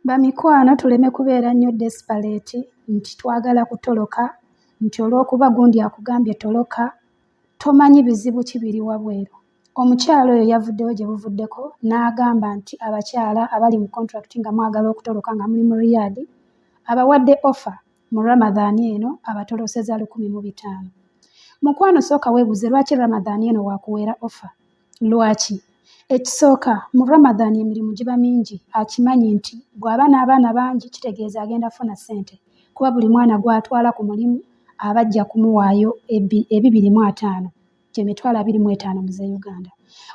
Bamikwano tuleme kubeera nnyo desperate nti twagala kutoloka nti olw'okuba gundi akugambye toloka tomanyi bizibu ki biri wabweru. Omukyala oyo yavuddeyo gye buvuddeko n'agamba nti abakyala abali mu contract nga mwagala okutoloka nga muli mu Riyadh abawadde offer mu Ramadan eno abatoloseza 1,500. Mukwano sooka weebuze lwaki Ramadan eno waakuweera offer? Lwaki? Ekisooka mu Ramadan emirimu giba mingi, akimanyi nti bw'aba n'abaana bangi kitegeeza agenda funa ssente kuba buli mwana gw'atwala ku mulimu aba ajja kumuwaayo 250 gye 25 mu ze Uganda.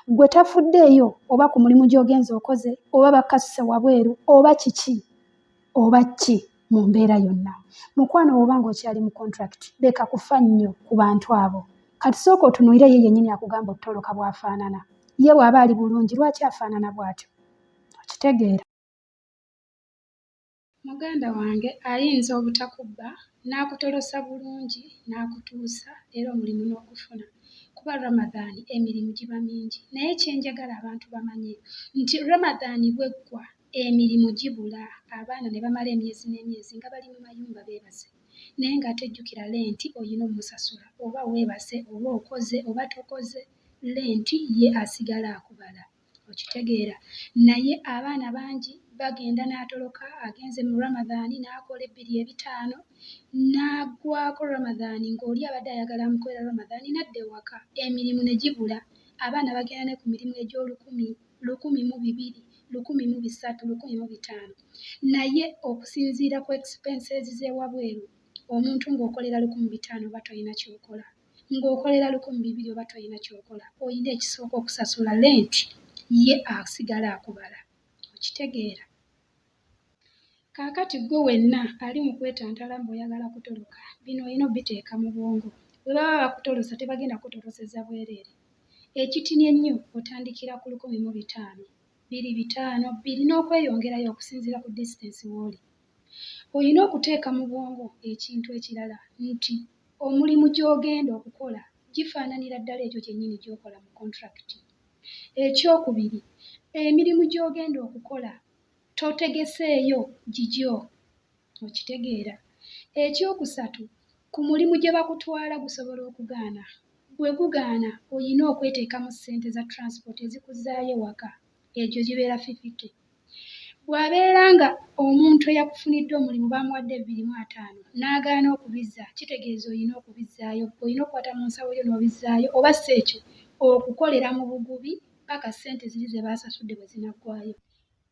Gwe tafuddeeyo oba ku mulimu gy'ogenza okoze oba bakasuse wabweru oba kiki oba ki mu mbeera yonna. Mukwano bw'oba ng'okyali mu contract leka kufa nnyo ku bantu abo. Kati sooka otunuulire ye yennyini akugamba otoloka bw'afaanana. Ye bw'aba ali bulungi lwaki afaanana bw'atyo? Okitegeera. Muganda wange ayinza obutakubba n'akutolosa bulungi n'akutuusa era omulimu n'ogufuna. Kuba Ramadan emirimu giba mingi. Naye kye njagala abantu bamanye nti Ramadan bw'eggwa emirimu gibula, abaana ne bamala emyezi n'emyezi nga bali mu mayumba beebase. Naye ng'ate jjukira lenti oyina omusasula oba weebase oba okoze oba tokoze lenti ye asigala akubala. Okitegeera. Naye abaana bangi bagenda n'atoloka agenze mu Ramadan n'akola 2 5 n'aggwako Ramadan ng'oli abadde ayagala amukolera Ramadan n'adda ewaka emirimu ne gibula. Abaana bagenda ne ku mirimu egy'olukumi, 1,200, 1,300, 1,500. Naye okusinziira ku expenses z'ewabweru omuntu ng'okolera 1,500 oba tolina ky'okola, ng'okolera 200 oba tolina ky'okola, oyina ekisooka okusasula lenti ye asigala akubala. Okitegeera. Kaakati gwe wenna ali mu kwetantala mbw'oyagala kutoloka bino olina obiteeka mu bwongo. Bwe baba bakutolosa tebagenda kutoloseza bwereere. Ekitini ennyo otandikira ku 1,500, 2,500, 2 n'okweyongerayo okusinziira ku distance w'oli. Olina okuteeka mu bwongo ekintu ekirala nti omulimu gy'ogenda okukola gifaananira ddala ekyo kyennyini gy'okola mu contract. Ekyokubiri, emirimu gy'ogenda okukola totegeseeyo gigyo. Okitegeera. Ekyokusatu, ku mulimu gye bakutwala gusobola okugaana. Bwe gugaana olina okweteekamu ssente za transport ezikuzzaayo ewaka. Egyo gibeera 50. Bw'abeera nga omuntu eyakufunidde omulimu bamuwadde 2,500 n'agaana okubizza, kitegeeza olina okubizzaayo, olina okukwata mu nsawo yo n'obizzaayo oba si ekyo okukolera mu bugubi paka ssente ziri ze baasasudde bwe zinaggwaayo.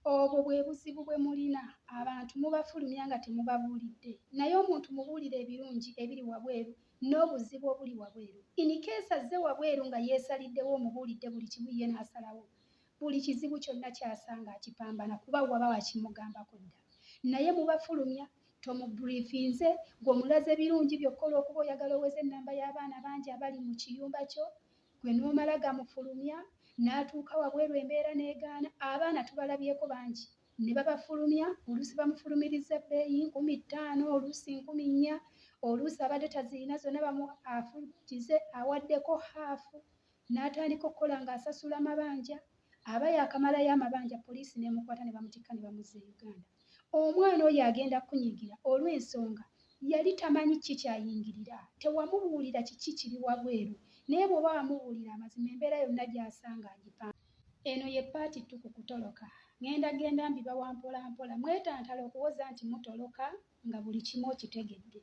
Obwo bwe buzibu bwe mulina. Abantu mubafulumya nga temubabuulidde. Naye omuntu mubuulire ebirungi ebiri wabweru n'obuzibu obuli wabweru. In case azze wabweru nga yeesaliddewo omubuulidde buli kimu ye n'asalawo. Buli kizibu kyonna ky'asanga akipambana kuba waba wakimugambako dda. Naye mubafulumya, tomubriefinze, ng'omulaze ebirungi by'okkola okuba oyagala oweze ennamba y'abaana bangi abali mu kiyumba kyo, gwe n'omala gamufulumya, n'atuuka wabweru embeera n'egaana. Abaana tubalabyeko bangi. Ne babafulumya, oluusi bamufulumiriza bbeeyi 5,000, oluusi 4,000, oluusi abadde tazirina zonna afugize awaddeko haafu, n'atandika okukola ng'asasula mabanja. Aba yaakamalayo amabanja, poliisi n'emukwata ne bamutikka ne bamuzza e Uganda. Omwana oyo agenda kunyigira olw'ensonga yali tamanyi ki kyayingirira, tewamubuulira kiki kiri wabweru. Naye bw'oba wamubuulira amazima embeera yonna gy'asanga agipanga. Eno ye paati ttu ku kutoloka. Genda mbiba wampolampola. Mwetantala okuwoza nti mutoloka nga buli kimu okitegedde.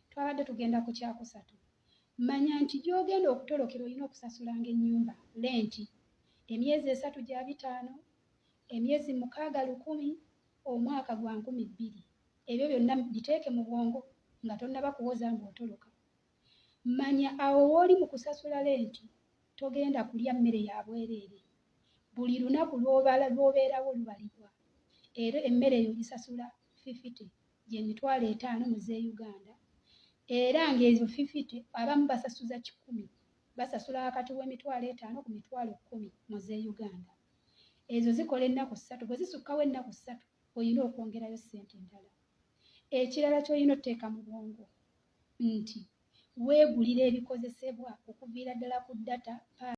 Twabadde tugenda ku kyakusatu. Manya nti gy'ogenda okutolokera olina okusasulanga ennyumba, lenti, emyezi 3 gya 5, emyezi 6 1,000, omwaka gwa 2,000. Ebyo byonna biteeke mu bwongo nga tonnaba kuwoza ng'otoloka. Manya awo w'oli mu kusasula lenti togenda kulya mmere ya bwereere. Buli lunaku lw'obeerawo lubalibwa. Era emmere eyo gisasula 50, gye 5,000 mu ze Uganda. Era ng'ezo 50 abamu basasuza 100. Basasula wakati w'emitwalo 5 ku mitwalo 10 mu ze Uganda. Ezo zikola ennaku 3. Bwe zisukkawo ennaku 3 olina okwongerayo ssente endala. Ekirala ky'olina otteeka mu bwongo nti weegulira ebikozesebwa okuviira ddala ku data